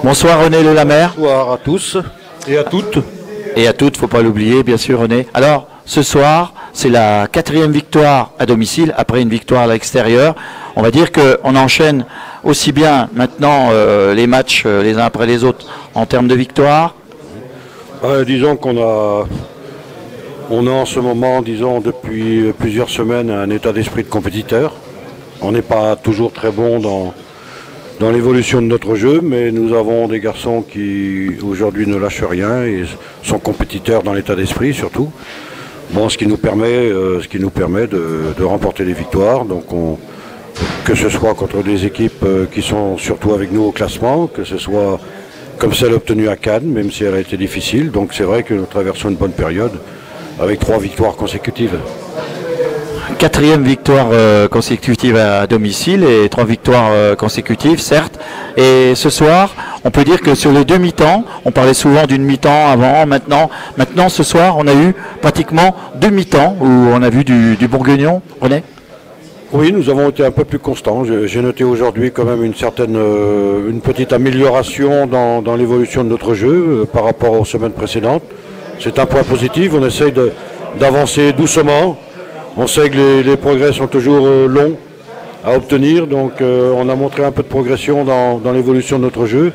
Bonsoir René Lelamère. Bonsoir à tous et à toutes. Et à toutes, faut pas l'oublier, bien sûr René. Alors, ce soir, c'est la 4e victoire à domicile, après une victoire à l'extérieur. On va dire qu'on enchaîne aussi bien maintenant les matchs les uns après les autres en termes de victoire. Disons qu'on a en ce moment, disons depuis plusieurs semaines, un état d'esprit de compétiteur. On n'est pas toujours très bon dans l'évolution de notre jeu, mais nous avons des garçons qui aujourd'hui ne lâchent rien et sont compétiteurs dans l'état d'esprit surtout. Bon, ce qui nous permet de remporter des victoires. Donc que ce soit contre des équipes qui sont surtout avec nous au classement, que ce soit comme celle obtenue à Cannes, même si elle a été difficile. Donc c'est vrai que nous traversons une bonne période avec 3 victoires consécutives. 4e victoire consécutive à domicile et 3 victoires consécutives, certes. Et ce soir, on peut dire que sur les 2 mi-temps, on parlait souvent d'une mi-temps avant, maintenant ce soir, on a eu pratiquement 2 mi-temps où on a vu du Bourguignon. René ? Oui, nous avons été un peu plus constants. J'ai noté aujourd'hui quand même une petite amélioration dans l'évolution de notre jeu par rapport aux semaines précédentes. C'est un point positif. On essaye d'avancer doucement. On sait que les progrès sont toujours longs à obtenir, donc on a montré un peu de progression dans l'évolution de notre jeu.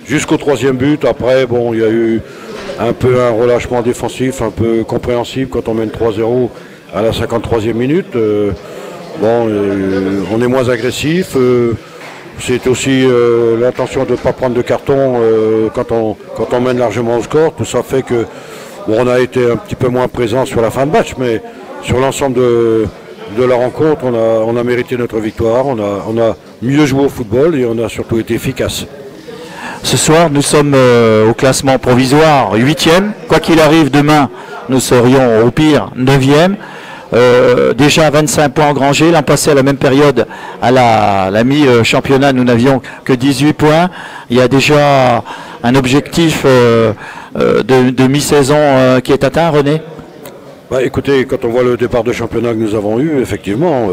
Jusqu'au 3e but, après, bon, il y a eu un peu un relâchement défensif, un peu compréhensible quand on mène 3-0 à la 53e minute. On est moins agressif. C'est aussi l'intention de ne pas prendre de carton quand on mène largement au score. Tout ça fait que on a été un petit peu moins présent sur la fin de match, mais sur l'ensemble de la rencontre, on a mérité notre victoire, on a mieux joué au football et on a surtout été efficace. Ce soir, nous sommes au classement provisoire 8e. Quoi qu'il arrive demain, nous serions au pire 9e. Déjà 25 points engrangés. L'an passé, à la même période, à la mi-championnat, nous n'avions que 18 points. Il y a déjà un objectif de mi-saison qui est atteint, René ? Écoutez, quand on voit le départ de championnat que nous avons eu, effectivement,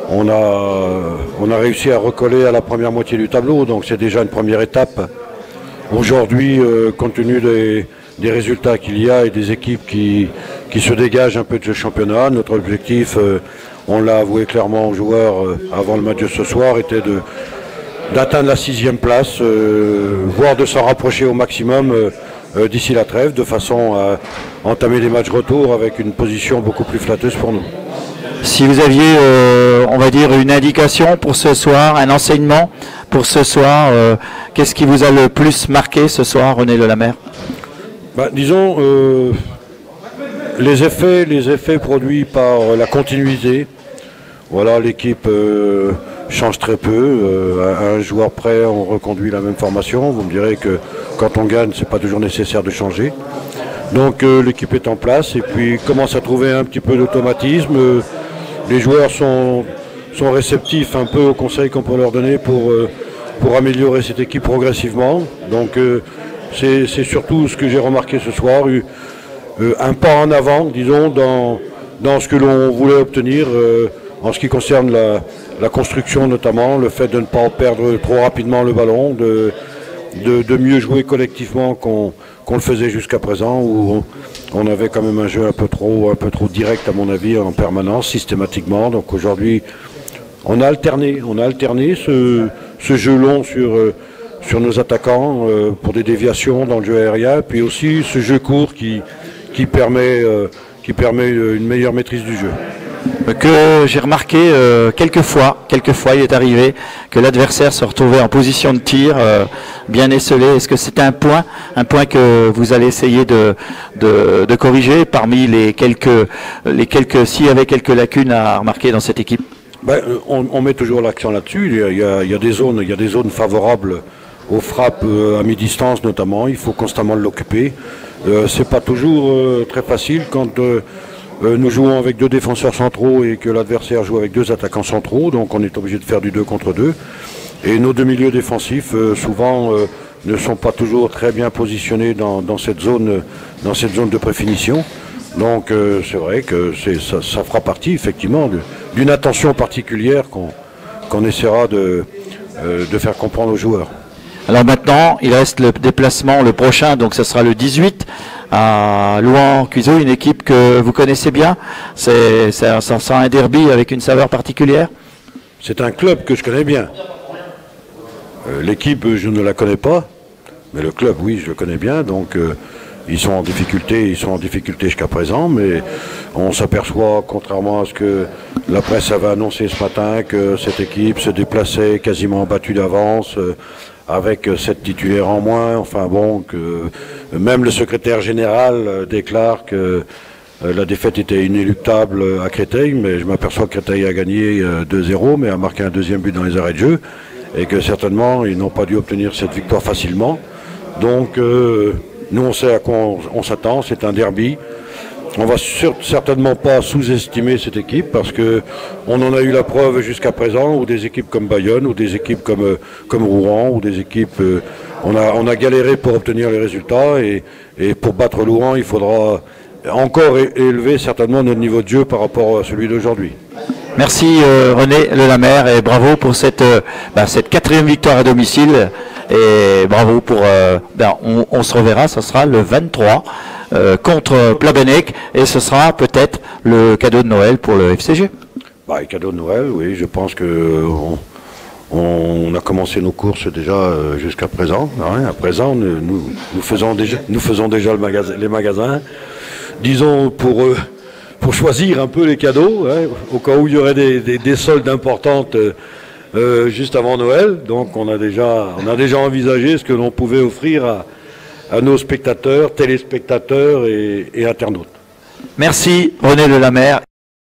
on a réussi à recoller à la première moitié du tableau, donc c'est déjà une première étape. Aujourd'hui, compte tenu des résultats qu'il y a et des équipes qui se dégagent un peu de ce championnat, notre objectif, on l'a avoué clairement aux joueurs avant le match de ce soir, était d'atteindre la 6e place, voire de s'en rapprocher au maximum d'ici la trêve, de façon à entamer les matchs retour avec une position beaucoup plus flatteuse pour nous. Si vous aviez, on va dire, une indication pour ce soir, un enseignement pour ce soir, qu'est-ce qui vous a le plus marqué ce soir, René Lelamère ? Disons, les effets produits par la continuité. Voilà, l'équipe change très peu. À un joueur près, on reconduit la même formation. Vous me direz que quand on gagne, c'est pas toujours nécessaire de changer. Donc l'équipe est en place et puis commence à trouver un petit peu d'automatisme. Les joueurs sont réceptifs un peu aux conseils qu'on peut leur donner pour améliorer cette équipe progressivement. Donc c'est surtout ce que j'ai remarqué ce soir, un pas en avant, disons, dans ce que l'on voulait obtenir en ce qui concerne la construction notamment, le fait de ne pas perdre trop rapidement le ballon, de mieux jouer collectivement qu'on le faisait jusqu'à présent, où on avait quand même un jeu un peu trop direct à mon avis en permanence, systématiquement. Donc aujourd'hui, on a alterné ce jeu long sur nos attaquants pour des déviations dans le jeu aérien, puis aussi ce jeu court qui permet une meilleure maîtrise du jeu. Que j'ai remarqué quelquefois il est arrivé que l'adversaire se retrouvait en position de tir bien esselé. Est-ce que c'est un point que vous allez essayer de corriger parmi les quelques s'il y avait quelques lacunes à remarquer dans cette équipe? On met toujours l'accent là-dessus. Il y a des zones favorables aux frappes à mi-distance notamment. Il faut constamment l'occuper. C'est pas toujours très facile quand nous jouons avec 2 défenseurs centraux et que l'adversaire joue avec 2 attaquants centraux, donc on est obligé de faire du 2 contre 2. Et nos 2 milieux défensifs, souvent, ne sont pas toujours très bien positionnés dans cette zone de préfinition. Donc c'est vrai que ça fera partie, effectivement, d'une attention particulière qu'on essaiera de faire comprendre aux joueurs. Alors maintenant, il reste le déplacement, le prochain, donc ce sera le 18 à Louhans-Cuiseaux, une équipe que vous connaissez bien. Ça sera un derby avec une saveur particulière. C'est un club que je connais bien. L'équipe, je ne la connais pas, mais le club, oui, je le connais bien. Donc, ils sont en difficulté jusqu'à présent, mais on s'aperçoit, contrairement à ce que la presse avait annoncé ce matin, que cette équipe se déplaçait quasiment battue d'avance, avec 7 titulaires en moins. Enfin bon, que même le secrétaire général déclare que la défaite était inéluctable à Créteil, mais je m'aperçois que Créteil a gagné 2-0, mais a marqué un deuxième but dans les arrêts de jeu, et que certainement ils n'ont pas dû obtenir cette victoire facilement. Donc nous on sait à quoi on s'attend, c'est un derby. On va certainement pas sous-estimer cette équipe parce que on en a eu la preuve jusqu'à présent, où des équipes comme Bayonne, ou des équipes comme Rouen, ou des équipes, on a galéré pour obtenir les résultats, et pour battre Louhans, il faudra encore élever certainement notre niveau de jeu par rapport à celui d'aujourd'hui. Merci René Lelamer, et bravo pour cette 4e victoire à domicile, et bravo pour... on se reverra, ça sera le 23 contre Plabennec, et ce sera peut-être le cadeau de Noël pour le FCG. Le cadeau de Noël, oui, je pense que on a commencé nos courses déjà jusqu'à présent. Hein. À présent, nous faisons déjà les magasins, disons pour choisir un peu les cadeaux, hein, au cas où il y aurait des soldes importantes juste avant Noël. Donc on a déjà envisagé ce que l'on pouvait offrir à nos spectateurs, téléspectateurs et internautes. Merci René Lelamer.